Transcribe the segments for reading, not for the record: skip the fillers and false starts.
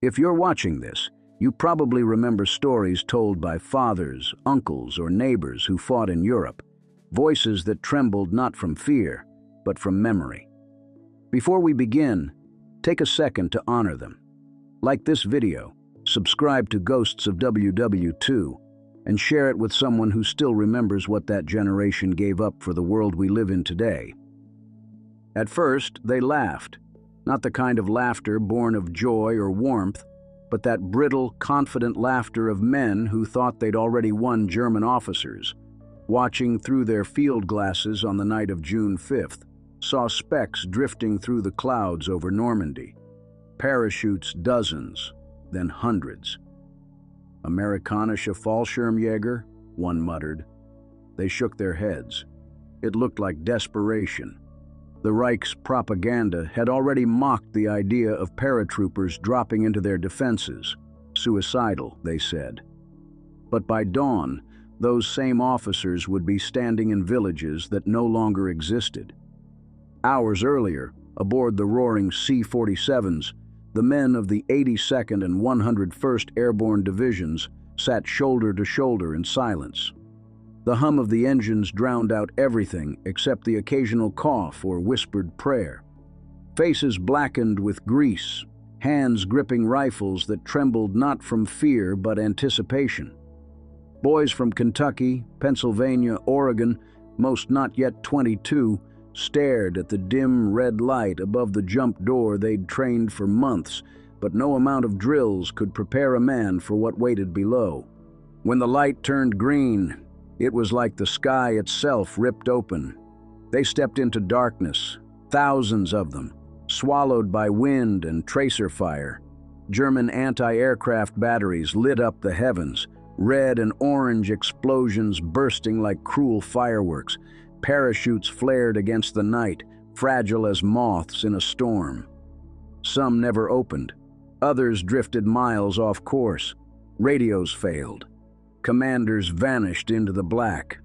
If you're watching this, you probably remember stories told by fathers, uncles, or neighbors who fought in Europe, voices that trembled not from fear, but from memory. Before we begin, take a second to honor them. Like this video, subscribe to Ghosts of WWII, and share it with someone who still remembers what that generation gave up for the world we live in today. At first, they laughed, not the kind of laughter born of joy or warmth, but that brittle, confident laughter of men who thought they'd already won German officers, watching through their field glasses on the night of June 5th, saw specks drifting through the clouds over Normandy. Parachutes dozens, then hundreds. "Amerikanische Fallschirmjäger," one muttered. They shook their heads. It looked like desperation. The Reich's propaganda had already mocked the idea of paratroopers dropping into their defenses. Suicidal, they said. But by dawn, those same officers would be standing in villages that no longer existed. Hours earlier, aboard the roaring C-47s, the men of the 82nd and 101st Airborne Divisions sat shoulder to shoulder in silence. The hum of the engines drowned out everything except the occasional cough or whispered prayer. Faces blackened with grease, hands gripping rifles that trembled not from fear but anticipation. Boys from Kentucky, Pennsylvania, Oregon, most not yet 22, stared at the dim red light above the jump door they'd trained for months, but no amount of drills could prepare a man for what waited below. When the light turned green, it was like the sky itself ripped open. They stepped into darkness, thousands of them, swallowed by wind and tracer fire. German anti-aircraft batteries lit up the heavens, red and orange explosions bursting like cruel fireworks. Parachutes flared against the night, fragile as moths in a storm. Some never opened. Others drifted miles off course. Radios failed. Commanders vanished into the black.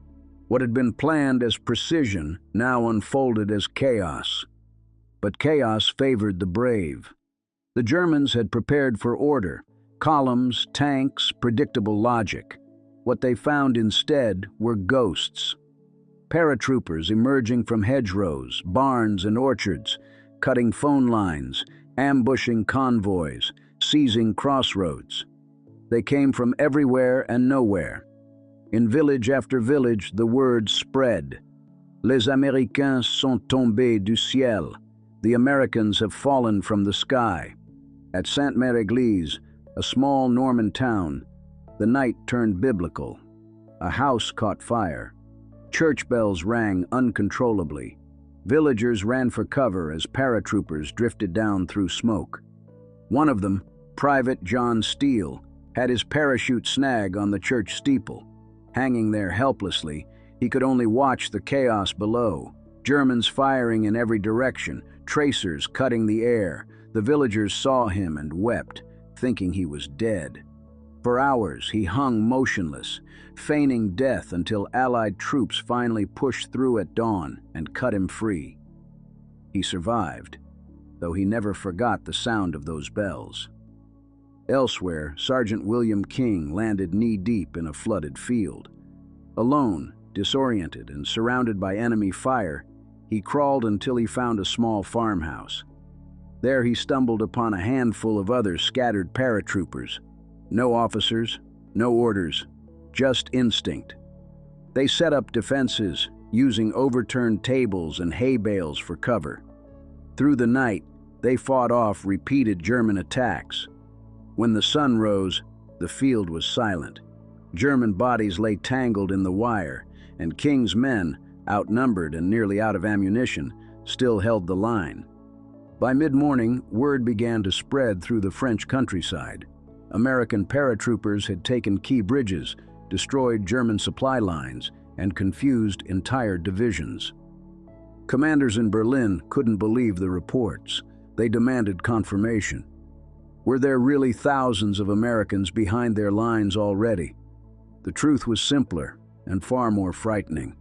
What had been planned as precision now unfolded as chaos. But chaos favored the brave. The Germans had prepared for order, columns, tanks, predictable logic. What they found instead were ghosts. Paratroopers emerging from hedgerows, barns, and orchards, cutting phone lines, ambushing convoys, seizing crossroads. They came from everywhere and nowhere. In village after village, the word spread. Les Américains sont tombés du ciel. The Americans have fallen from the sky. At Sainte-Mère-Église, a small Norman town, the night turned biblical. A house caught fire. Church bells rang uncontrollably. Villagers ran for cover as paratroopers drifted down through smoke. One of them, Private John Steele, had his parachute snag on the church steeple. Hanging there helplessly, he could only watch the chaos below. Germans firing in every direction, tracers cutting the air. The villagers saw him and wept, thinking he was dead. For hours, he hung motionless, feigning death until Allied troops finally pushed through at dawn and cut him free. He survived, though he never forgot the sound of those bells. Elsewhere, Sergeant William King landed knee-deep in a flooded field. Alone, disoriented, and surrounded by enemy fire, he crawled until he found a small farmhouse. There he stumbled upon a handful of other scattered paratroopers. No officers, no orders, just instinct. They set up defenses, using overturned tables and hay bales for cover. Through the night, they fought off repeated German attacks. When the sun rose, the field was silent. German bodies lay tangled in the wire, and King's men, outnumbered and nearly out of ammunition, still held the line. By mid-morning, word began to spread through the French countryside. American paratroopers had taken key bridges, destroyed German supply lines, and confused entire divisions. Commanders in Berlin couldn't believe the reports. They demanded confirmation. Were there really thousands of Americans behind their lines already? The truth was simpler and far more frightening.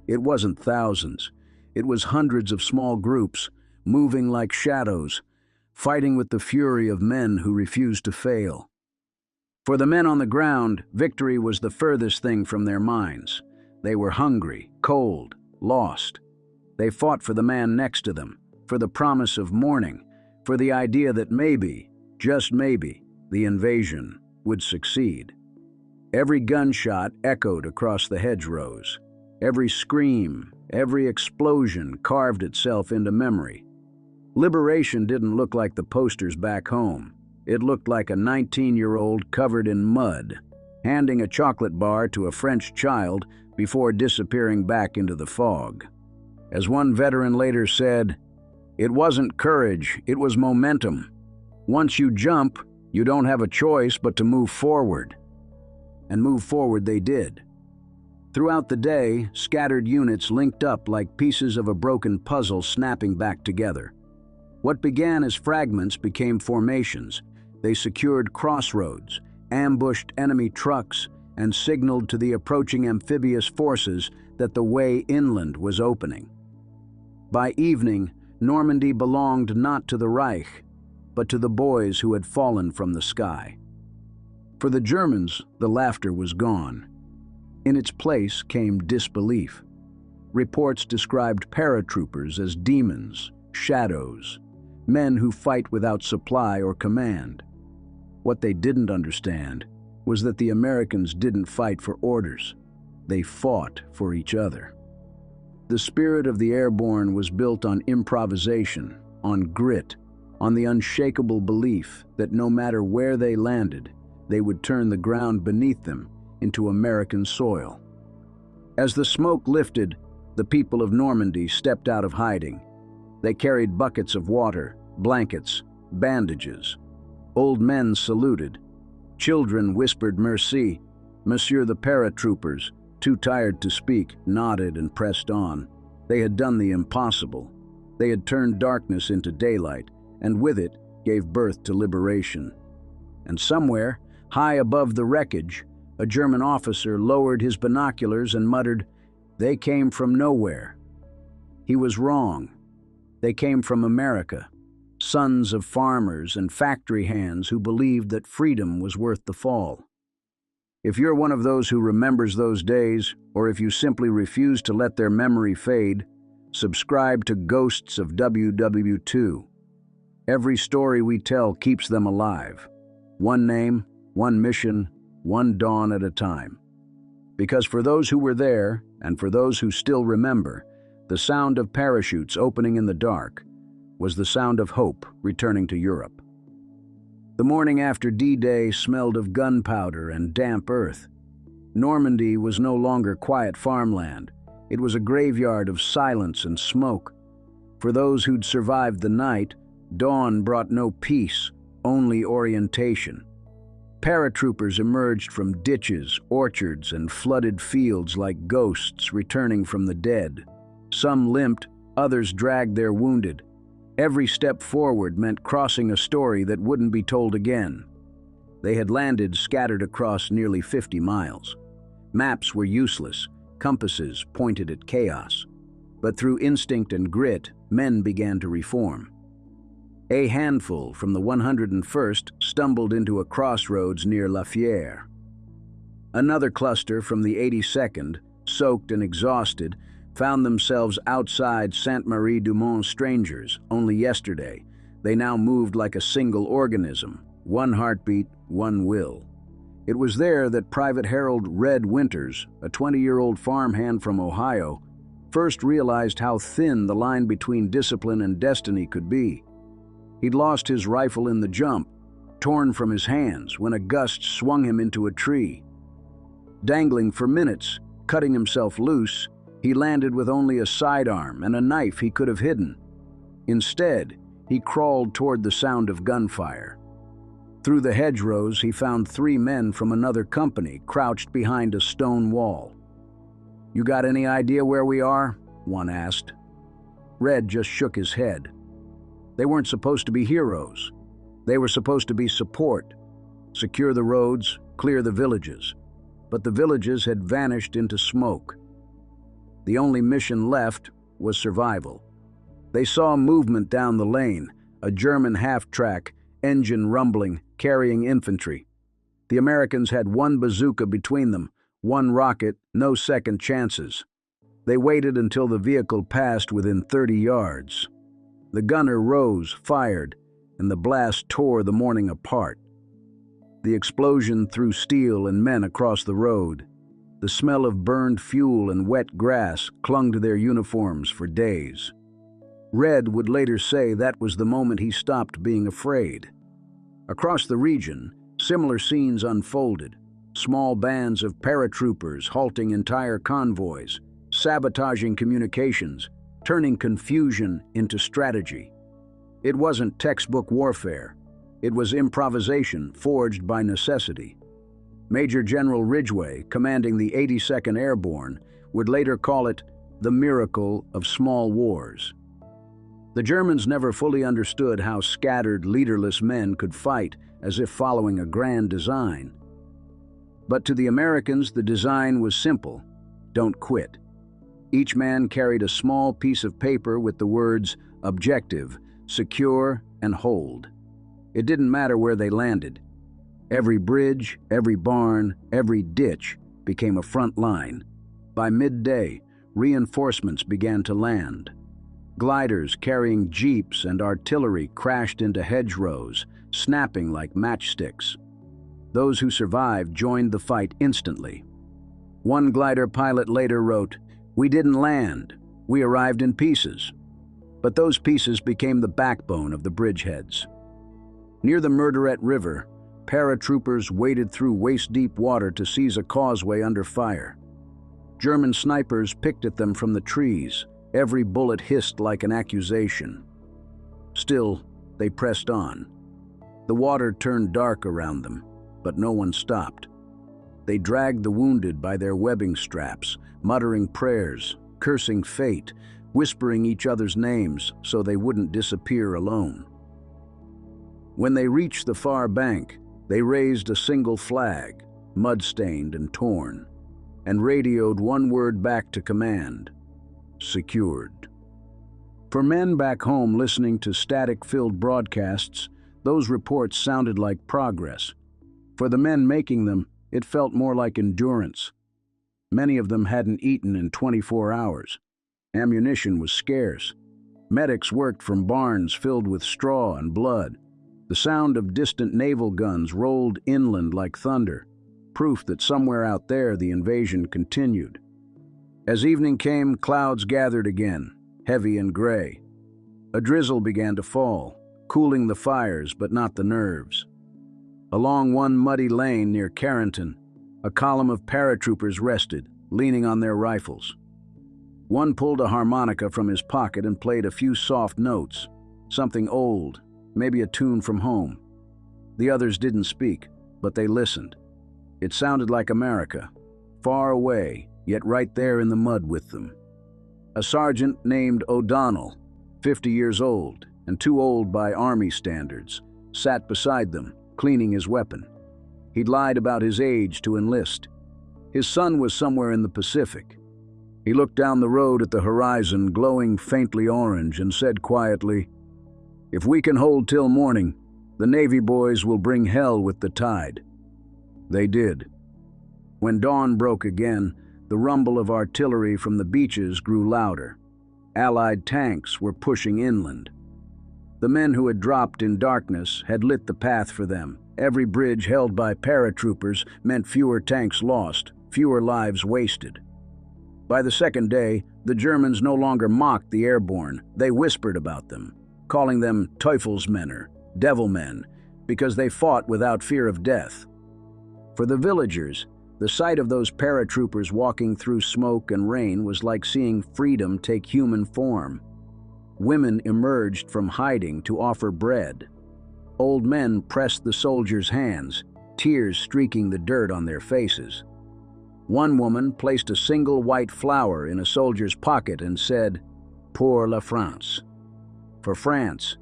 It wasn't thousands. It was hundreds of small groups, moving like shadows, fighting with the fury of men who refused to fail. For the men on the ground, victory was the furthest thing from their minds. They were hungry, cold, lost. They fought for the man next to them, for the promise of morning, for the idea that maybe, just maybe, the invasion would succeed. Every gunshot echoed across the hedgerows. Every scream, every explosion carved itself into memory. Liberation didn't look like the posters back home. It looked like a 19-year-old covered in mud, handing a chocolate bar to a French child before disappearing back into the fog. As one veteran later said, "It wasn't courage, it was momentum. Once you jump, you don't have a choice but to move forward." And move forward they did. Throughout the day, scattered units linked up like pieces of a broken puzzle snapping back together. What began as fragments became formations. They secured crossroads, ambushed enemy trucks, and signaled to the approaching amphibious forces that the way inland was opening. By evening, Normandy belonged not to the Reich, but to the boys who had fallen from the sky. For the Germans, the laughter was gone. In its place came disbelief. Reports described paratroopers as demons, shadows, men who fight without supply or command. What they didn't understand was that the Americans didn't fight for orders. They fought for each other. The spirit of the Airborne was built on improvisation, on grit, on the unshakable belief that no matter where they landed, they would turn the ground beneath them into American soil. As the smoke lifted, the people of Normandy stepped out of hiding. They carried buckets of water, blankets, bandages. Old men saluted. Children whispered merci. Monsieur the paratroopers, too tired to speak, nodded and pressed on. They had done the impossible. They had turned darkness into daylight, and with it gave birth to liberation. And somewhere, high above the wreckage, a German officer lowered his binoculars and muttered, "They came from nowhere." He was wrong. They came from America, sons of farmers and factory hands who believed that freedom was worth the fall. If you're one of those who remembers those days, or if you simply refuse to let their memory fade, subscribe to Ghosts of WWII. Every story we tell keeps them alive. One name, one mission, one dawn at a time. Because for those who were there, and for those who still remember, the sound of parachutes opening in the dark was the sound of hope returning to Europe. The morning after D-Day smelled of gunpowder and damp earth. Normandy was no longer quiet farmland. It was a graveyard of silence and smoke. For those who'd survived the night, dawn brought no peace, only orientation. Paratroopers emerged from ditches, orchards, and flooded fields like ghosts returning from the dead. Some limped, others dragged their wounded. Every step forward meant crossing a story that wouldn't be told again. They had landed scattered across nearly 50 miles. Maps were useless, compasses pointed at chaos. But through instinct and grit, men began to reform. A handful from the 101st stumbled into a crossroads near La Fière. Another cluster from the 82nd, soaked and exhausted, found themselves outside Sainte-Marie-du-Mont. Strangers. Only yesterday, they now moved like a single organism, one heartbeat, one will. It was there that Private Harold "Red" Winters, a 20-year-old farmhand from Ohio, first realized how thin the line between discipline and destiny could be. He'd lost his rifle in the jump, torn from his hands when a gust swung him into a tree. Dangling for minutes, cutting himself loose, he landed with only a sidearm and a knife he could have hidden. Instead, he crawled toward the sound of gunfire. Through the hedgerows, he found 3 men from another company crouched behind a stone wall. "You got any idea where we are?" one asked. Red just shook his head. They weren't supposed to be heroes. They were supposed to be support, secure the roads, clear the villages. But the villages had vanished into smoke. The only mission left was survival. They saw movement down the lane, a German half-track, engine rumbling, carrying infantry. The Americans had one bazooka between them, one rocket, no second chances. They waited until the vehicle passed within 30 yards. The gunner rose, fired, and the blast tore the morning apart. The explosion threw steel and men across the road. The smell of burned fuel and wet grass clung to their uniforms for days. Red would later say that was the moment he stopped being afraid. Across the region, similar scenes unfolded. Small bands of paratroopers halting entire convoys, sabotaging communications, turning confusion into strategy. It wasn't textbook warfare. It was improvisation forged by necessity. Major General Ridgway, commanding the 82nd Airborne, would later call it the miracle of small wars. The Germans never fully understood how scattered, leaderless men could fight as if following a grand design. But to the Americans, the design was simple: don't quit. Each man carried a small piece of paper with the words objective, secure, and hold. It didn't matter where they landed. Every bridge, every barn, every ditch became a front line. By midday, reinforcements began to land. Gliders carrying jeeps and artillery crashed into hedgerows, snapping like matchsticks. Those who survived joined the fight instantly. One glider pilot later wrote, "We didn't land. We arrived in pieces." But those pieces became the backbone of the bridgeheads. Near the Murderette River, paratroopers waded through waist-deep water to seize a causeway under fire. German snipers picked at them from the trees. Every bullet hissed like an accusation. Still, they pressed on. The water turned dark around them, but no one stopped. They dragged the wounded by their webbing straps, muttering prayers, cursing fate, whispering each other's names so they wouldn't disappear alone. When they reached the far bank, they raised a single flag, mud-stained and torn, and radioed one word back to command: secured. For men back home listening to static-filled broadcasts, those reports sounded like progress. For the men making them, it felt more like endurance. Many of them hadn't eaten in 24 hours. Ammunition was scarce. Medics worked from barns filled with straw and blood. The sound of distant naval guns rolled inland like thunder, proof that somewhere out there the invasion continued. As evening came, clouds gathered again, heavy and gray. A drizzle began to fall, cooling the fires but not the nerves. Along one muddy lane near Carrington, a column of paratroopers rested, leaning on their rifles. One pulled a harmonica from his pocket and played a few soft notes, something old, maybe a tune from home. The others didn't speak, but they listened. It sounded like America, far away, yet right there in the mud with them. A sergeant named O'Donnell, 50 years old and too old by Army standards, sat beside them, cleaning his weapon. He'd lied about his age to enlist. His son was somewhere in the Pacific. He looked down the road at the horizon, glowing faintly orange, and said quietly, "If we can hold till morning, the Navy boys will bring hell with the tide." They did. When dawn broke again, the rumble of artillery from the beaches grew louder. Allied tanks were pushing inland. The men who had dropped in darkness had lit the path for them. Every bridge held by paratroopers meant fewer tanks lost, fewer lives wasted. By the second day, the Germans no longer mocked the Airborne. They whispered about them, calling them Teufelsmänner, devil men, because they fought without fear of death. For the villagers, the sight of those paratroopers walking through smoke and rain was like seeing freedom take human form. Women emerged from hiding to offer bread. Old men pressed the soldiers' hands, tears streaking the dirt on their faces. One woman placed a single white flower in a soldier's pocket and said, "Pour la France." For France,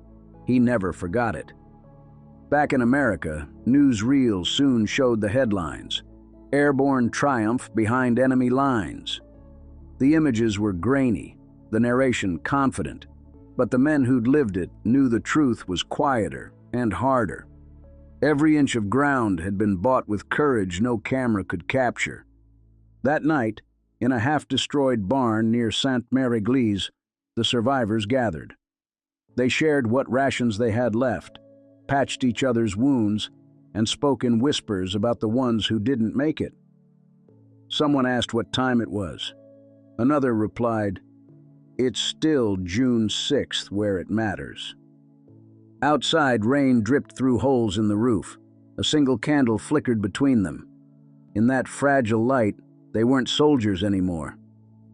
he never forgot it. Back in America, newsreels soon showed the headlines: "Airborne triumph behind enemy lines." The images were grainy, the narration confident. But the men who'd lived it knew the truth was quieter and harder. Every inch of ground had been bought with courage no camera could capture. That night, in a half-destroyed barn near Sainte-Mère-Église, the survivors gathered. They shared what rations they had left, patched each other's wounds, and spoke in whispers about the ones who didn't make it. Someone asked what time it was. Another replied, "It's still June 6th where it matters." Outside, rain dripped through holes in the roof. A single candle flickered between them. In that fragile light, they weren't soldiers anymore.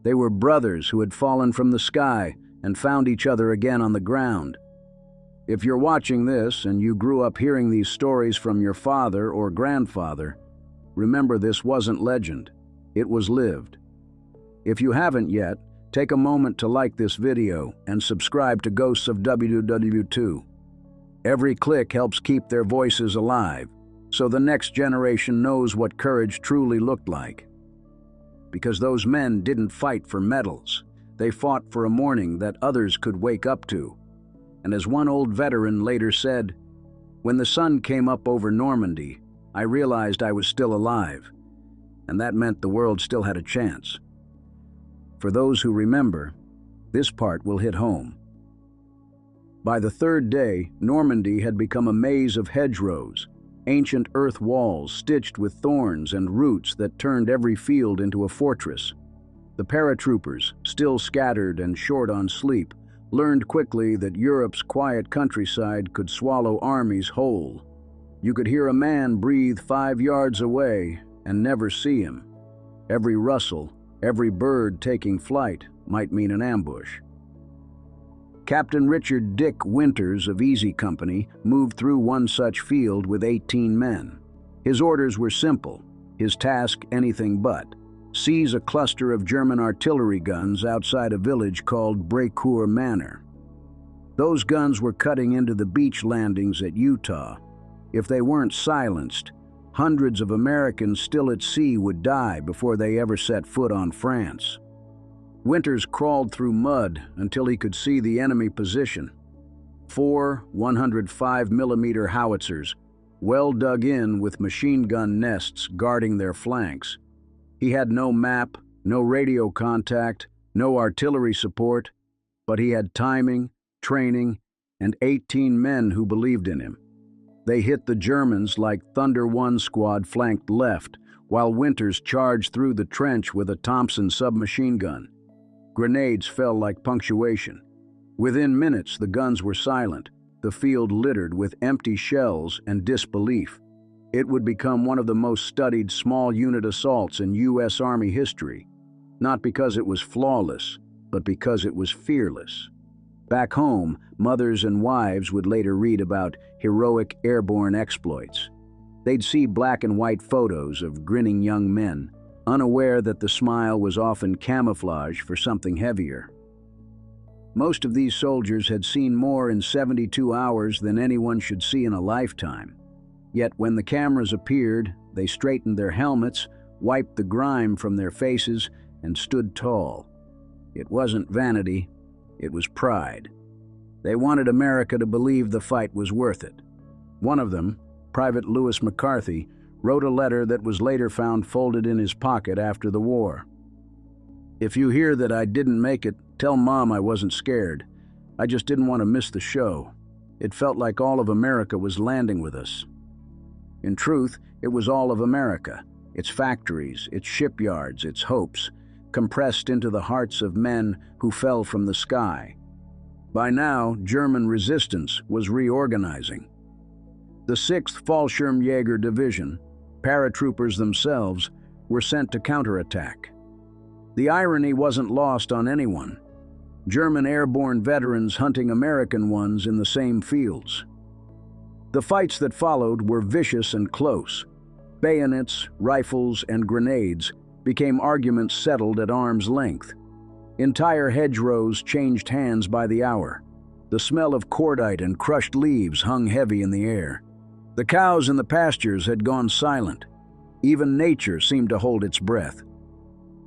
They were brothers who had fallen from the sky and found each other again on the ground. If you're watching this and you grew up hearing these stories from your father or grandfather, remember this wasn't legend. It was lived. If you haven't yet, take a moment to like this video and subscribe to Ghosts of WWII. Every click helps keep their voices alive, so the next generation knows what courage truly looked like. Because those men didn't fight for medals. They fought for a morning that others could wake up to. And as one old veteran later said, "When the sun came up over Normandy, I realized I was still alive, and that meant the world still had a chance." For those who remember, this part will hit home. By the third day, Normandy had become a maze of hedgerows, ancient earth walls stitched with thorns and roots that turned every field into a fortress. The paratroopers, still scattered and short on sleep, learned quickly that Europe's quiet countryside could swallow armies whole. You could hear a man breathe 5 yards away and never see him. Every rustle, every bird taking flight might mean an ambush. Captain Richard Dick Winters of Easy Company moved through one such field with 18 men. His orders were simple, his task anything but: seize a cluster of German artillery guns outside a village called Brécourt Manor. Those guns were cutting into the beach landings at Utah. If they weren't silenced, hundreds of Americans still at sea would die before they ever set foot on France. Winters crawled through mud until he could see the enemy position. 4 105mm howitzers, well dug in with machine gun nests guarding their flanks. He had no map, no radio contact, no artillery support, but he had timing, training, and 18 men who believed in him. They hit the Germans like Thunder 1 squad flanked left, while Winters charged through the trench with a Thompson submachine gun. Grenades fell like punctuation. Within minutes, the guns were silent, the field littered with empty shells and disbelief. It would become one of the most studied small unit assaults in U.S. Army history, not because it was flawless, but because it was fearless. Back home, mothers and wives would later read about heroic airborne exploits. They'd see black and white photos of grinning young men, unaware that the smile was often camouflage for something heavier. Most of these soldiers had seen more in 72 hours than anyone should see in a lifetime. Yet when the cameras appeared, they straightened their helmets, wiped the grime from their faces, and stood tall. It wasn't vanity, it was pride. They wanted America to believe the fight was worth it. One of them, Private Lewis McCarthy, wrote a letter that was later found folded in his pocket after the war. "If you hear that I didn't make it, tell Mom I wasn't scared. I just didn't want to miss the show. It felt like all of America was landing with us." In truth, it was all of America, its factories, its shipyards, its hopes, compressed into the hearts of men who fell from the sky. By now, German resistance was reorganizing. The 6th Fallschirmjäger Division, paratroopers themselves, were sent to counterattack. The irony wasn't lost on anyone. German airborne veterans hunting American ones in the same fields. The fights that followed were vicious and close. Bayonets, rifles, and grenades became arguments settled at arm's length. Entire hedgerows changed hands by the hour. The smell of cordite and crushed leaves hung heavy in the air. The cows in the pastures had gone silent. Even nature seemed to hold its breath.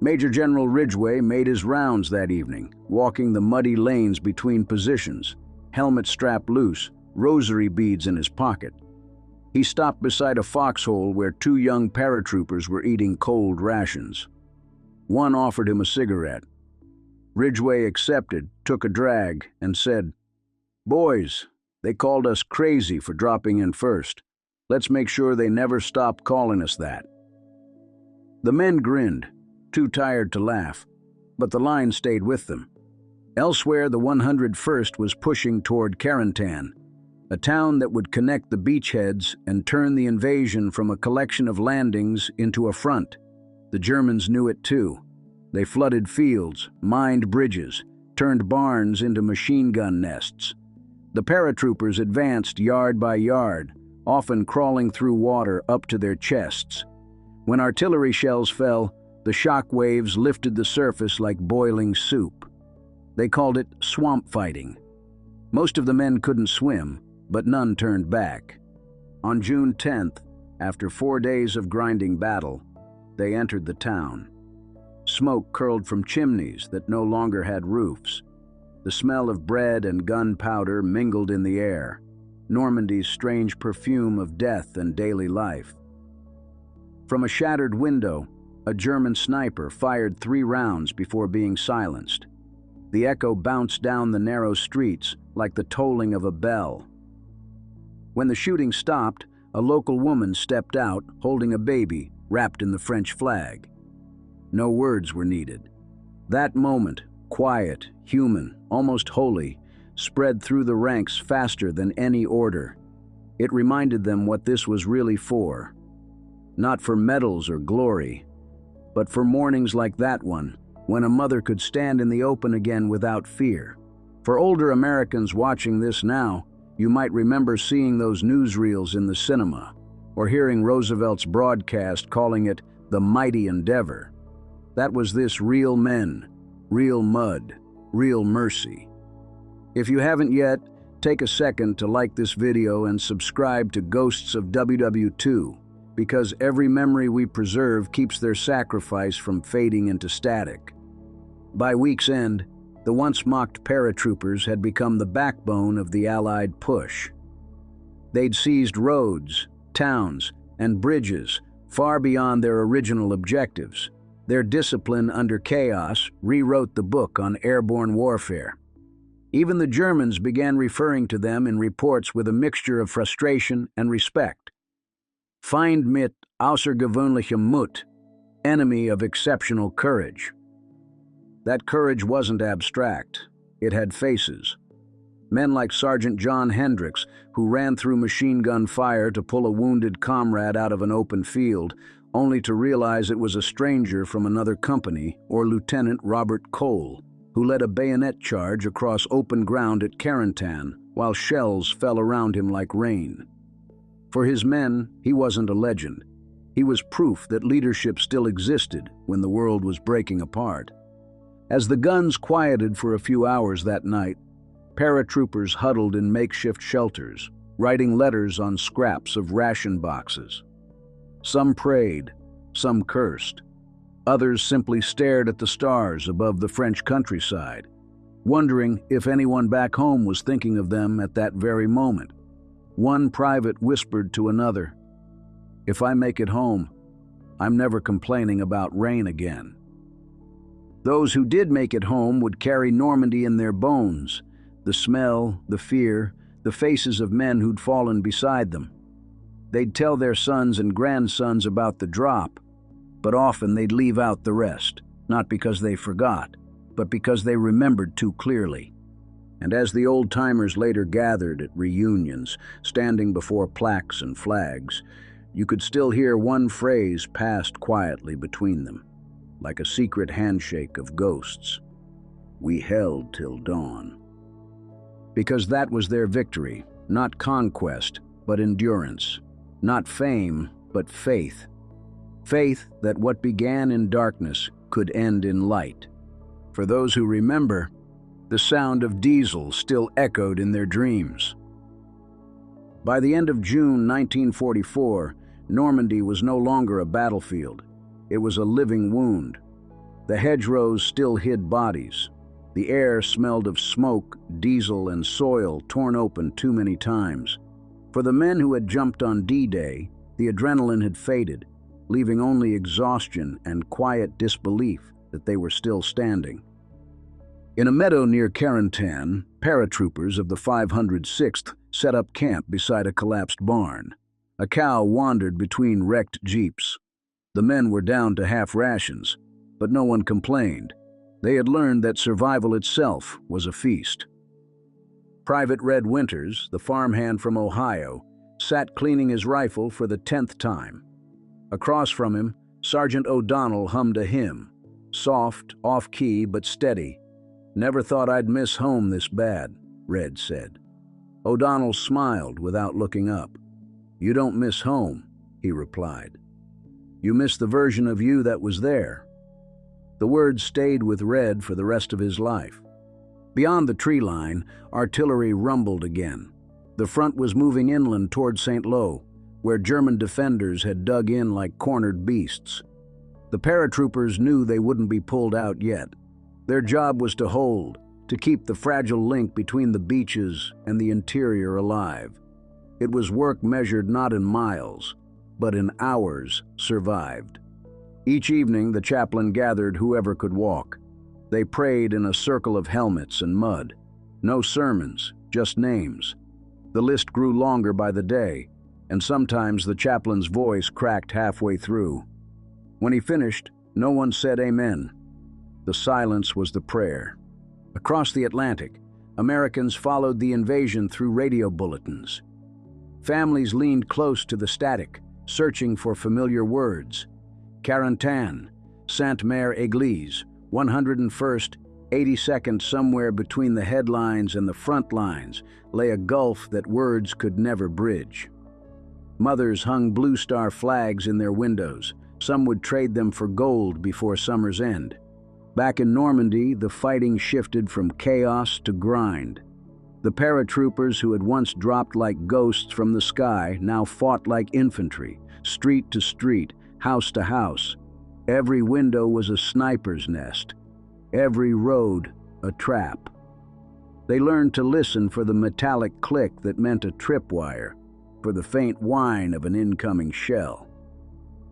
Major General Ridgway made his rounds that evening, walking the muddy lanes between positions, helmet strapped loose, rosary beads in his pocket. He stopped beside a foxhole where two young paratroopers were eating cold rations. One offered him a cigarette. Ridgway accepted, took a drag, and said, "Boys, they called us crazy for dropping in first. Let's make sure they never stop calling us that." The men grinned, too tired to laugh, but the line stayed with them. Elsewhere, the 101st was pushing toward Carentan, a town that would connect the beachheads and turn the invasion from a collection of landings into a front. The Germans knew it too. They flooded fields, mined bridges, turned barns into machine gun nests. The paratroopers advanced yard by yard, often crawling through water up to their chests. When artillery shells fell, the shock waves lifted the surface like boiling soup. They called it swamp fighting. Most of the men couldn't swim, but none turned back. On June 10th, after 4 days of grinding battle, they entered the town. Smoke curled from chimneys that no longer had roofs. The smell of bread and gunpowder mingled in the air, Normandy's strange perfume of death and daily life. From a shattered window, a German sniper fired 3 rounds before being silenced. The echo bounced down the narrow streets like the tolling of a bell. When the shooting stopped, a local woman stepped out holding a baby wrapped in the French flag. No words were needed. That moment, quiet, human, almost holy, spread through the ranks faster than any order. It reminded them what this was really for. Not for medals or glory, but for mornings like that one, when a mother could stand in the open again without fear. For older Americans watching this now, you might remember seeing those newsreels in the cinema, or hearing Roosevelt's broadcast calling it the mighty endeavor. That was this real men, real mud, real mercy. If you haven't yet, take a second to like this video and subscribe to Ghosts of WWII, because every memory we preserve keeps their sacrifice from fading into static. By week's end, the once mocked paratroopers had become the backbone of the Allied push. They'd seized roads, towns, and bridges far beyond their original objectives. Their discipline under chaos rewrote the book on airborne warfare. Even the Germans began referring to them in reports with a mixture of frustration and respect. Feind mit außergewöhnlichem Mut, enemy of exceptional courage. That courage wasn't abstract. It had faces. Men like Sergeant John Hendricks, who ran through machine gun fire to pull a wounded comrade out of an open field, only to realize it was a stranger from another company, or Lieutenant Robert Cole, who led a bayonet charge across open ground at Carentan while shells fell around him like rain. For his men, he wasn't a legend. He was proof that leadership still existed when the world was breaking apart. As the guns quieted for a few hours that night, paratroopers huddled in makeshift shelters, writing letters on scraps of ration boxes. Some prayed, some cursed. Others simply stared at the stars above the French countryside, wondering if anyone back home was thinking of them at that very moment. One private whispered to another, "If I make it home, I'm never complaining about rain again." Those who did make it home would carry Normandy in their bones, the smell, the fear, the faces of men who'd fallen beside them. They'd tell their sons and grandsons about the drop, but often they'd leave out the rest, not because they forgot, but because they remembered too clearly. And as the old-timers later gathered at reunions, standing before plaques and flags, you could still hear one phrase passed quietly between them, like a secret handshake of ghosts. "We held till dawn." Because that was their victory, not conquest, but endurance. Not fame, but faith. Faith that what began in darkness could end in light. For those who remember, the sound of diesel still echoed in their dreams. By the end of June 1944, Normandy was no longer a battlefield. It was a living wound. The hedgerows still hid bodies. The air smelled of smoke, diesel, and soil torn open too many times. For the men who had jumped on D-Day, the adrenaline had faded, leaving only exhaustion and quiet disbelief that they were still standing. In a meadow near Carentan, paratroopers of the 506th set up camp beside a collapsed barn. A cow wandered between wrecked jeeps. The men were down to half rations, but no one complained. They had learned that survival itself was a feast. Private Red Winters, the farmhand from Ohio, sat cleaning his rifle for the 10th time. Across from him, Sergeant O'Donnell hummed a hymn, soft, off-key, but steady. "Never thought I'd miss home this bad," Red said. O'Donnell smiled without looking up. "You don't miss home," he replied. "You miss the version of you that was there." The words stayed with Red for the rest of his life. Beyond the tree line, artillery rumbled again. The front was moving inland toward St. Lo, where German defenders had dug in like cornered beasts. The paratroopers knew they wouldn't be pulled out yet. Their job was to hold, to keep the fragile link between the beaches and the interior alive. It was work measured not in miles, but in hours survived. Each evening, the chaplain gathered whoever could walk. They prayed in a circle of helmets and mud. No sermons, just names. The list grew longer by the day, and sometimes the chaplain's voice cracked halfway through. When he finished, no one said amen. The silence was the prayer. Across the Atlantic, Americans followed the invasion through radio bulletins. Families leaned close to the static, searching for familiar words. Carentan, Sainte-Mère-Église, 101st, 82nd, somewhere between the headlines and the front lines, lay a gulf that words could never bridge. Mothers hung Blue Star flags in their windows. Some would trade them for gold before summer's end. Back in Normandy, the fighting shifted from chaos to grind. The paratroopers who had once dropped like ghosts from the sky now fought like infantry, street to street, house to house. Every window was a sniper's nest. Every road a trap. They learned to listen for the metallic click that meant a tripwire, for the faint whine of an incoming shell.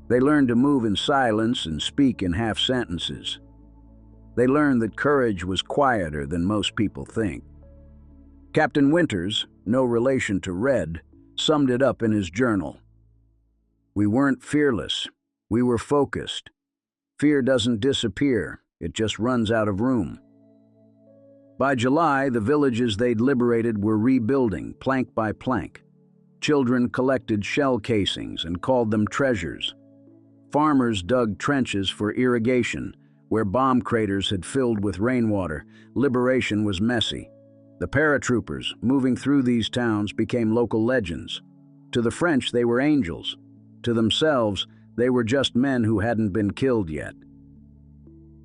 They learned to move in silence and speak in half sentences. They learned that courage was quieter than most people think. Captain Winters, no relation to Red, summed it up in his journal. "We weren't fearless. We were focused. Fear doesn't disappear. It just runs out of room." By July, the villages they'd liberated were rebuilding, plank by plank. Children collected shell casings and called them treasures. Farmers dug trenches for irrigation. Where bomb craters had filled with rainwater, liberation was messy. The paratroopers, moving through these towns, became local legends. To the French, they were angels. To themselves, they were just men who hadn't been killed yet.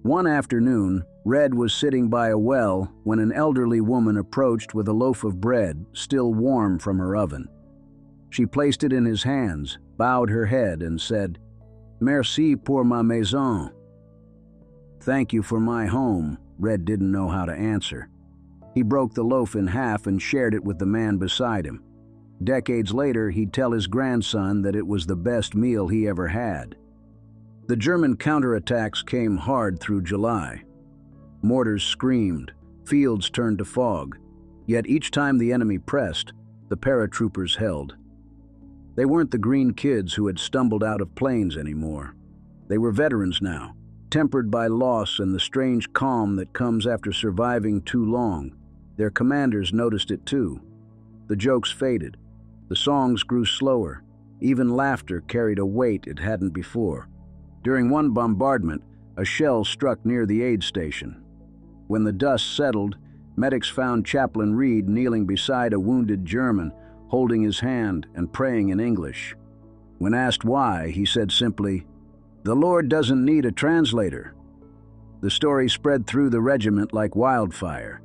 One afternoon, Red was sitting by a well when an elderly woman approached with a loaf of bread, still warm from her oven. She placed it in his hands, bowed her head, and said, "Merci pour ma maison." "Thank you for my home," Red didn't know how to answer. He broke the loaf in half and shared it with the man beside him. Decades later, he'd tell his grandson that it was the best meal he ever had. The German counterattacks came hard through July. Mortars screamed, fields turned to fog. Yet each time the enemy pressed, the paratroopers held. They weren't the green kids who had stumbled out of planes anymore. They were veterans now, tempered by loss and the strange calm that comes after surviving too long. Their commanders noticed it too. The jokes faded. The songs grew slower. Even laughter carried a weight it hadn't before. During one bombardment, a shell struck near the aid station. When the dust settled, medics found Chaplain Reed kneeling beside a wounded German, holding his hand and praying in English. When asked why, he said simply, "The Lord doesn't need a translator." The story spread through the regiment like wildfire.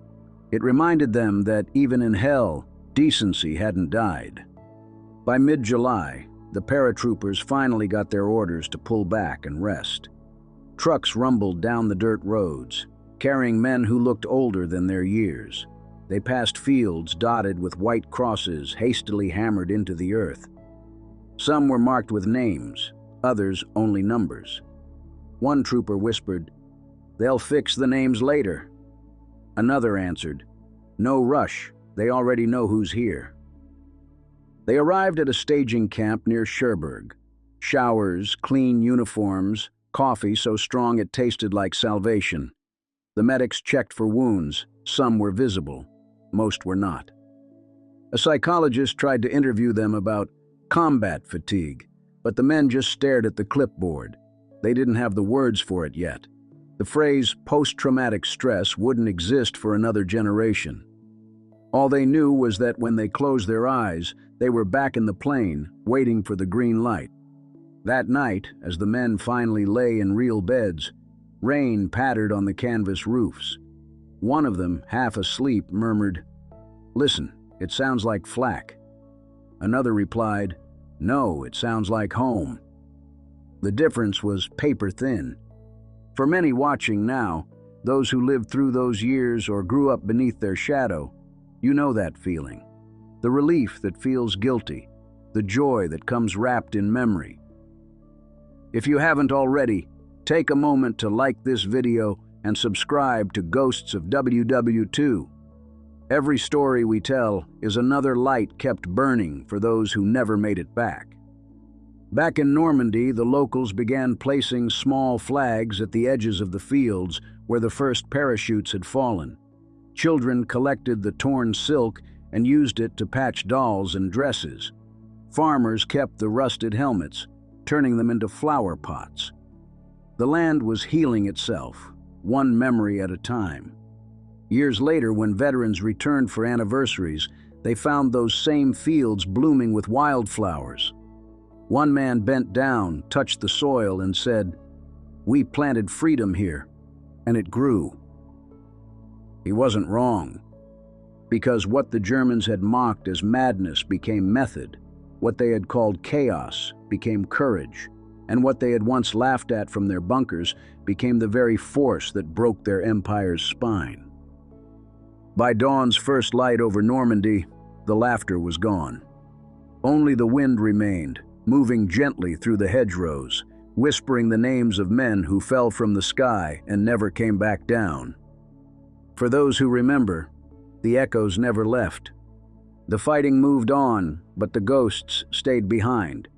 It reminded them that even in hell, decency hadn't died. By mid-July, the paratroopers finally got their orders to pull back and rest. Trucks rumbled down the dirt roads, carrying men who looked older than their years. They passed fields dotted with white crosses hastily hammered into the earth. Some were marked with names, others only numbers. One trooper whispered, "They'll fix the names later." Another answered, "No rush, they already know who's here." They arrived at a staging camp near Cherbourg. Showers, clean uniforms, coffee so strong it tasted like salvation. The medics checked for wounds. Some were visible, most were not. A psychologist tried to interview them about combat fatigue, but the men just stared at the clipboard. They didn't have the words for it yet. The phrase post-traumatic stress wouldn't exist for another generation. All they knew was that when they closed their eyes, they were back in the plane, waiting for the green light. That night, as the men finally lay in real beds, rain pattered on the canvas roofs. One of them, half asleep, murmured, "Listen, it sounds like flak." Another replied, "No, it sounds like home." The difference was paper thin. For many watching now, those who lived through those years or grew up beneath their shadow, you know that feeling. The relief that feels guilty, the joy that comes wrapped in memory. If you haven't already, take a moment to like this video and subscribe to Ghosts of WW2. Every story we tell is another light kept burning for those who never made it back. Back in Normandy, the locals began placing small flags at the edges of the fields where the first parachutes had fallen. Children collected the torn silk and used it to patch dolls and dresses. Farmers kept the rusted helmets, turning them into flower pots. The land was healing itself, one memory at a time. Years later, when veterans returned for anniversaries, they found those same fields blooming with wildflowers. One man bent down, touched the soil, and said, "We planted freedom here, and it grew." He wasn't wrong, because what the Germans had mocked as madness became method, what they had called chaos became courage, and what they had once laughed at from their bunkers became the very force that broke their empire's spine. By dawn's first light over Normandy, the laughter was gone. Only the wind remained, moving gently through the hedgerows, whispering the names of men who fell from the sky and never came back down. For those who remember, the echoes never left. The fighting moved on, but the ghosts stayed behind.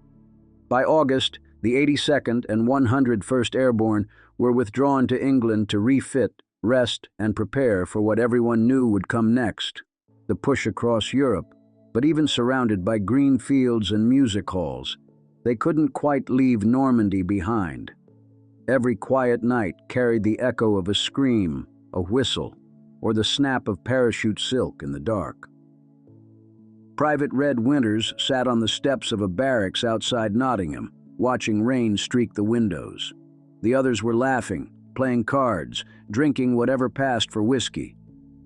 By August, the 82nd and 101st Airborne were withdrawn to England to refit, rest, and prepare for what everyone knew would come next, the push across Europe. But even surrounded by green fields and music halls, they couldn't quite leave Normandy behind. Every quiet night carried the echo of a scream, a whistle, or the snap of parachute silk in the dark. Private Red Winters sat on the steps of a barracks outside Nottingham, watching rain streak the windows. The others were laughing, playing cards, drinking whatever passed for whiskey.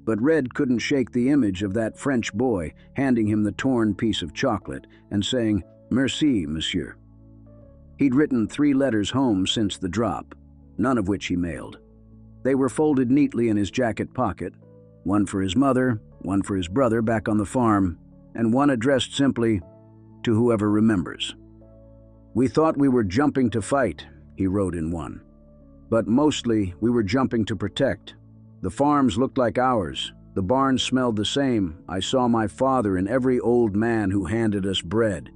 But Red couldn't shake the image of that French boy handing him the torn piece of chocolate and saying, "Merci, monsieur." He'd written 3 letters home since the drop, none of which he mailed. They were folded neatly in his jacket pocket, one for his mother, one for his brother back on the farm, and one addressed simply, "To whoever remembers." "We thought we were jumping to fight," he wrote in one. "But mostly we were jumping to protect. The farms looked like ours. The barns smelled the same. I saw my father and every old man who handed us bread.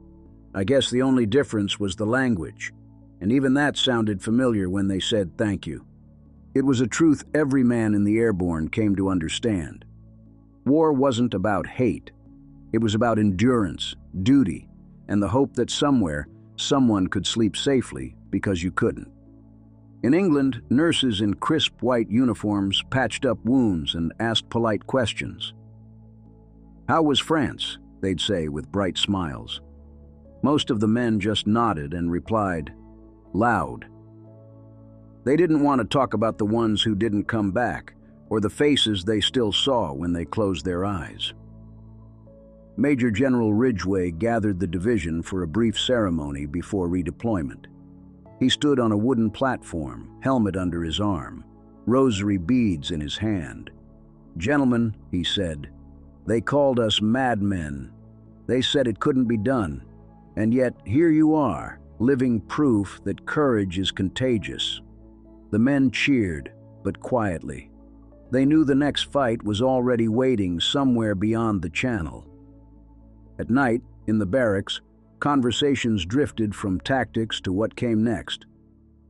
I guess the only difference was the language, and even that sounded familiar when they said thank you." It was a truth every man in the Airborne came to understand. War wasn't about hate. It was about endurance, duty, and the hope that somewhere, someone could sleep safely because you couldn't. In England, nurses in crisp white uniforms patched up wounds and asked polite questions. "How was France?" they'd say with bright smiles. Most of the men just nodded and replied, "Loud." They didn't want to talk about the ones who didn't come back, or the faces they still saw when they closed their eyes. Major General Ridgway gathered the division for a brief ceremony before redeployment. He stood on a wooden platform, helmet under his arm, rosary beads in his hand. "Gentlemen," he said, "they called us madmen. They said it couldn't be done. And yet here you are, living proof that courage is contagious." The men cheered, but quietly. They knew the next fight was already waiting somewhere beyond the channel. At night, in the barracks, conversations drifted from tactics to what came next.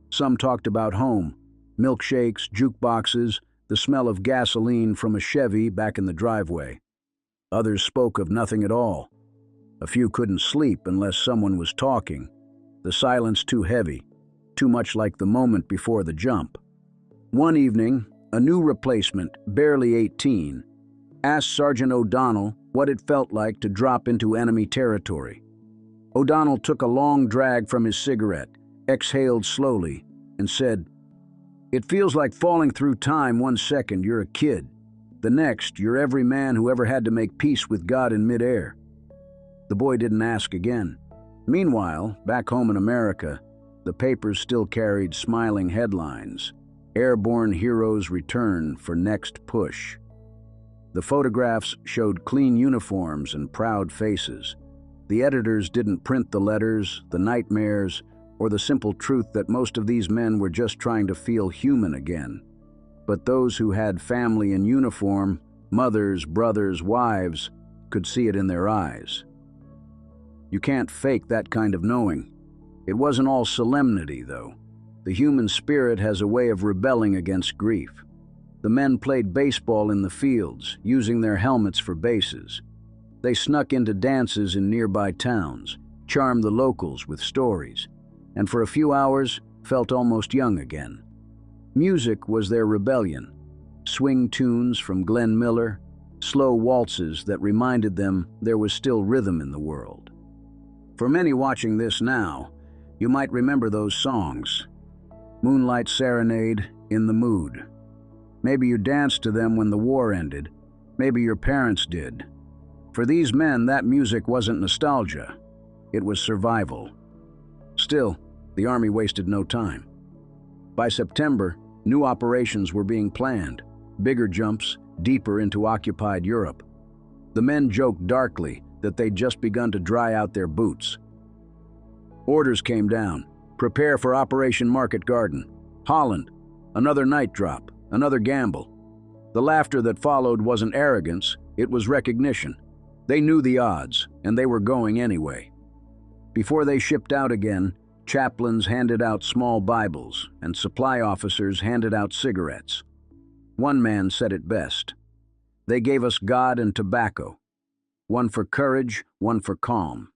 Some talked about home, milkshakes, jukeboxes, the smell of gasoline from a Chevy back in the driveway. Others spoke of nothing at all. A few couldn't sleep unless someone was talking, the silence too heavy, too much like the moment before the jump. One evening, a new replacement, barely 18, asked Sergeant O'Donnell what it felt like to drop into enemy territory. O'Donnell took a long drag from his cigarette, exhaled slowly, and said, "It feels like falling through time. 1 second you're a kid. The next, you're every man who ever had to make peace with God in midair." The boy didn't ask again. Meanwhile, back home in America, the papers still carried smiling headlines. "Airborne heroes return for next push." The photographs showed clean uniforms and proud faces. The editors didn't print the letters, the nightmares, or the simple truth that most of these men were just trying to feel human again. But those who had family in uniform, mothers, brothers, wives, could see it in their eyes. You can't fake that kind of knowing. It wasn't all solemnity, though. The human spirit has a way of rebelling against grief. The men played baseball in the fields, using their helmets for bases. They snuck into dances in nearby towns, charmed the locals with stories, and for a few hours felt almost young again. Music was their rebellion. Swing tunes from Glenn Miller, slow waltzes that reminded them there was still rhythm in the world. For many watching this now, you might remember those songs. Moonlight Serenade, In the Mood. Maybe you danced to them when the war ended. Maybe your parents did. For these men, that music wasn't nostalgia. It was survival. Still, the Army wasted no time. By September, new operations were being planned, bigger jumps, deeper into occupied Europe. The men joked darkly that they'd just begun to dry out their boots. Orders came down. Prepare for Operation Market Garden. Holland. Another night drop. Another gamble. The laughter that followed wasn't arrogance, it was recognition. They knew the odds, and they were going anyway. Before they shipped out again, chaplains handed out small Bibles, and supply officers handed out cigarettes. One man said it best. "They gave us God and tobacco. One for courage, one for calm."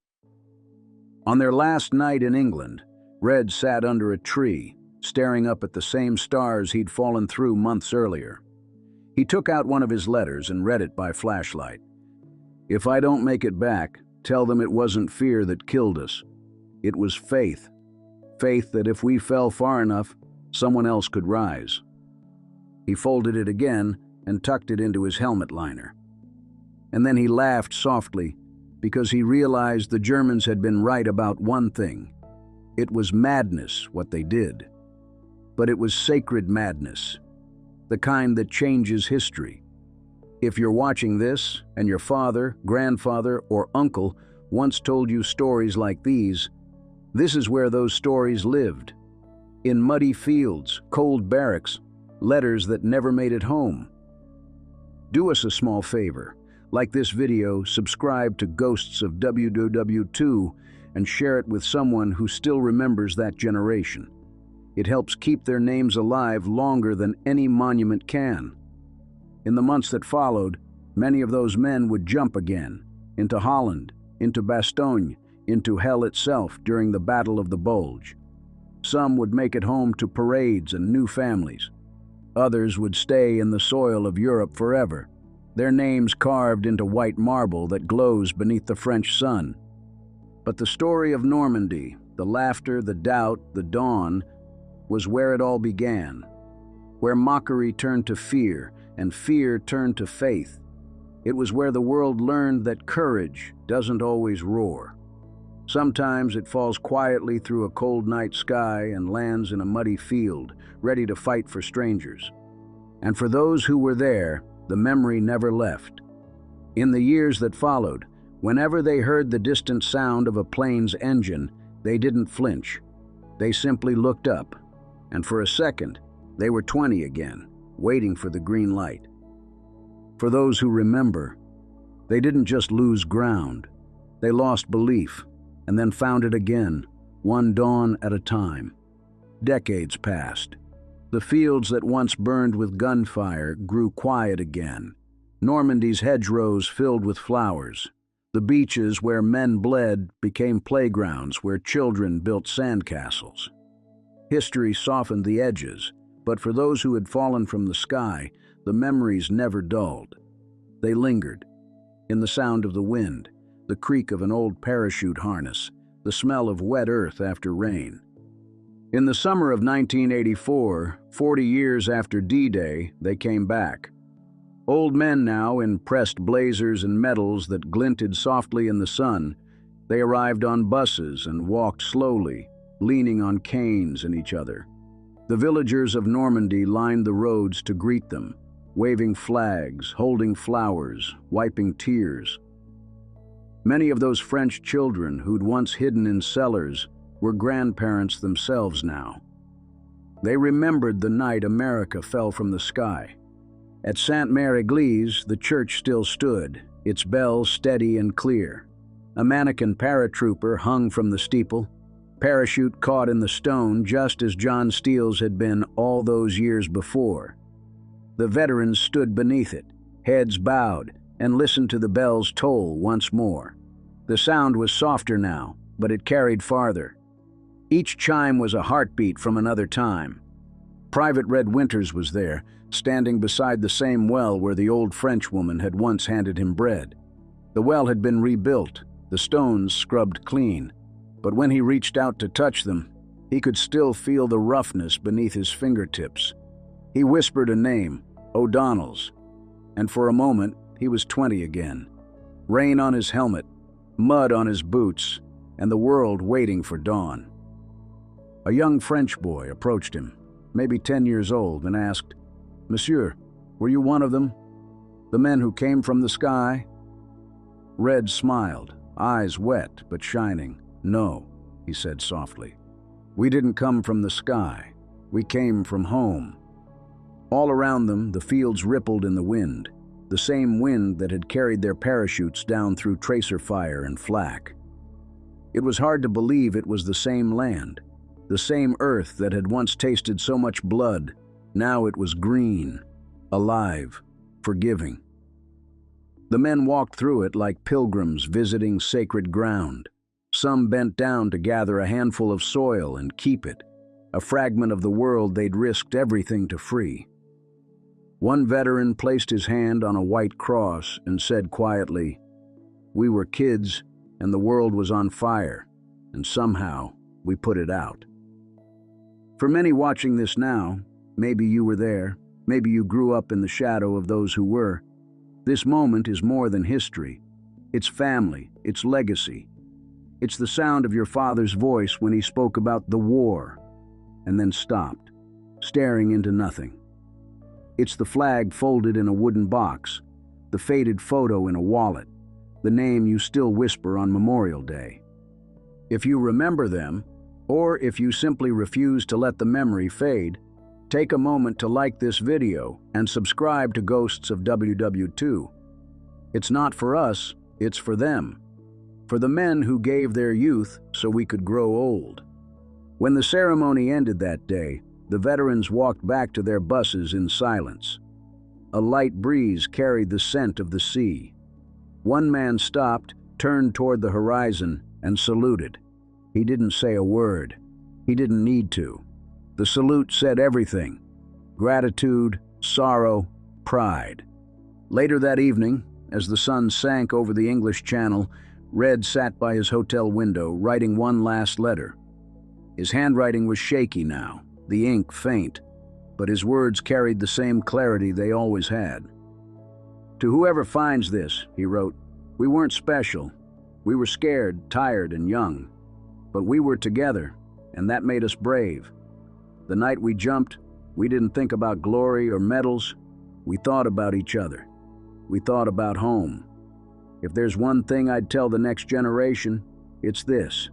On their last night in England, Red sat under a tree, staring up at the same stars he'd fallen through months earlier. He took out one of his letters and read it by flashlight. "If I don't make it back, tell them it wasn't fear that killed us. It was faith. Faith that if we fell far enough, someone else could rise." He folded it again and tucked it into his helmet liner. And then he laughed softly because he realized the Germans had been right about one thing. It was madness what they did. But it was sacred madness, the kind that changes history. If you're watching this and your father, grandfather, or uncle once told you stories like these, this is where those stories lived. In muddy fields, cold barracks, letters that never made it home. Do us a small favor. Like this video, subscribe to Ghosts of WWII and share it with someone who still remembers that generation. It helps keep their names alive longer than any monument can. In the months that followed, many of those men would jump again, into Holland, into Bastogne, into hell itself during the Battle of the Bulge. Some would make it home to parades and new families. Others would stay in the soil of Europe forever, their names carved into white marble that glows beneath the French sun. But the story of Normandy, the laughter, the doubt, the dawn, was where it all began, where mockery turned to fear and fear turned to faith. It was where the world learned that courage doesn't always roar. Sometimes it falls quietly through a cold night sky and lands in a muddy field, ready to fight for strangers. And for those who were there, the memory never left. In the years that followed, whenever they heard the distant sound of a plane's engine, they didn't flinch. They simply looked up, and for a second, they were 20 again, waiting for the green light. For those who remember, they didn't just lose ground. They lost belief, and then found it again, one dawn at a time. Decades passed. The fields that once burned with gunfire grew quiet again. Normandy's hedgerows filled with flowers. The beaches where men bled became playgrounds where children built sandcastles. History softened the edges, but for those who had fallen from the sky, the memories never dulled. They lingered. In the sound of the wind, the creak of an old parachute harness, the smell of wet earth after rain. In the summer of 1984, 40 years after D-Day, they came back. Old men now in pressed blazers and medals that glinted softly in the sun, they arrived on buses and walked slowly, leaning on canes and each other. The villagers of Normandy lined the roads to greet them, waving flags, holding flowers, wiping tears. Many of those French children who'd once hidden in cellars were grandparents themselves now. They remembered the night America fell from the sky. At Sainte-Mère-Église, the church still stood, its bells steady and clear. A mannequin paratrooper hung from the steeple, parachute caught in the stone just as John Steele's had been all those years before. The veterans stood beneath it, heads bowed, and listened to the bells toll once more. The sound was softer now, but it carried farther. Each chime was a heartbeat from another time. Private Red Winters was there, standing beside the same well where the old Frenchwoman had once handed him bread. The well had been rebuilt, the stones scrubbed clean, but when he reached out to touch them, he could still feel the roughness beneath his fingertips. He whispered a name, O'Donnell's, and for a moment he was 20 again. Rain on his helmet, mud on his boots, and the world waiting for dawn. A young French boy approached him, maybe 10 years old, and asked, "Monsieur, were you one of them? The men who came from the sky?" Red smiled, eyes wet but shining. "No," he said softly. "We didn't come from the sky. We came from home." All around them, the fields rippled in the wind, the same wind that had carried their parachutes down through tracer fire and flak. It was hard to believe it was the same land, the same earth that had once tasted so much blood. Now it was green, alive, forgiving. The men walked through it like pilgrims visiting sacred ground. Some bent down to gather a handful of soil and keep it, a fragment of the world they'd risked everything to free. One veteran placed his hand on a white cross and said quietly, "We were kids, and the world was on fire, and somehow we put it out." For many watching this now, maybe you were there, maybe you grew up in the shadow of those who were, this moment is more than history. It's family, it's legacy. It's the sound of your father's voice when he spoke about the war, and then stopped, staring into nothing. It's the flag folded in a wooden box, the faded photo in a wallet, the name you still whisper on Memorial Day. If you remember them, or if you simply refuse to let the memory fade, take a moment to like this video and subscribe to Ghosts of WWII. It's not for us, it's for them. For the men who gave their youth so we could grow old. When the ceremony ended that day, the veterans walked back to their buses in silence. A light breeze carried the scent of the sea. One man stopped, turned toward the horizon, and saluted. He didn't say a word. He didn't need to. The salute said everything: gratitude, sorrow, pride. Later that evening, as the sun sank over the English Channel, Red sat by his hotel window, writing one last letter. His handwriting was shaky now, the ink faint, but his words carried the same clarity they always had. "To whoever finds this," he wrote, "we weren't special. We were scared, tired, and young, but we were together, and that made us brave. The night we jumped, we didn't think about glory or medals. We thought about each other. We thought about home. If there's one thing I'd tell the next generation, it's this.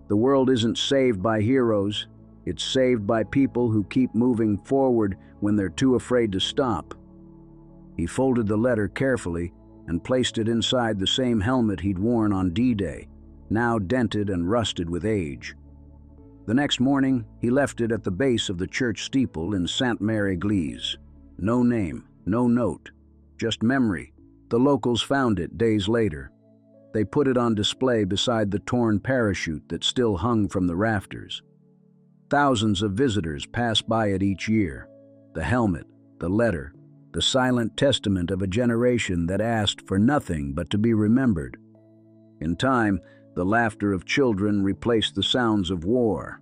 The world isn't saved by heroes. It's saved by people who keep moving forward when they're too afraid to stop. He folded the letter carefully and placed it inside the same helmet he'd worn on D-Day, now dented and rusted with age. The next morning, he left it at the base of the church steeple in Sainte-Mère-Église. No name, no note, just memory. The locals found it days later. They put it on display beside the torn parachute that still hung from the rafters. Thousands of visitors pass by it each year. The helmet, the letter, the silent testament of a generation that asked for nothing but to be remembered. In time, the laughter of children replaced the sounds of war.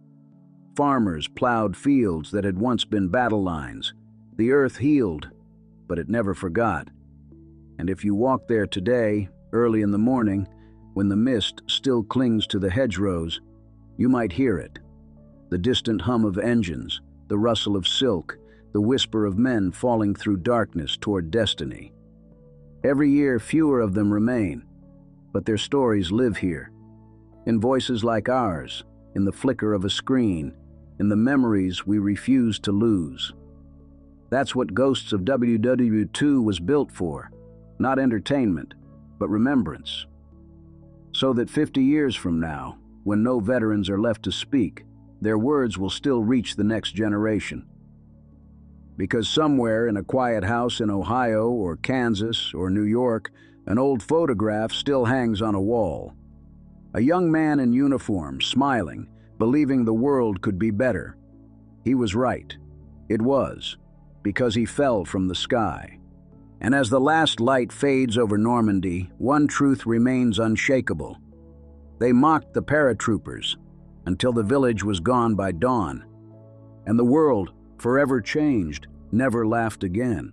Farmers plowed fields that had once been battle lines. The earth healed, but it never forgot. And if you walk there today, early in the morning, when the mist still clings to the hedgerows, you might hear it. The distant hum of engines, the rustle of silk, the whisper of men falling through darkness toward destiny. Every year, fewer of them remain, but their stories live here, in voices like ours, in the flicker of a screen, in the memories we refuse to lose. That's what Ghosts of WWII was built for, not entertainment, but remembrance. So that 50 years from now, when no veterans are left to speak, their words will still reach the next generation. Because somewhere in a quiet house in Ohio or Kansas or New York, an old photograph still hangs on a wall. A young man in uniform, smiling, believing the world could be better. He was right. It was, because he fell from the sky. And as the last light fades over Normandy, one truth remains unshakable. They mocked the paratroopers until the village was gone by dawn, and the world, forever changed, never laughed again.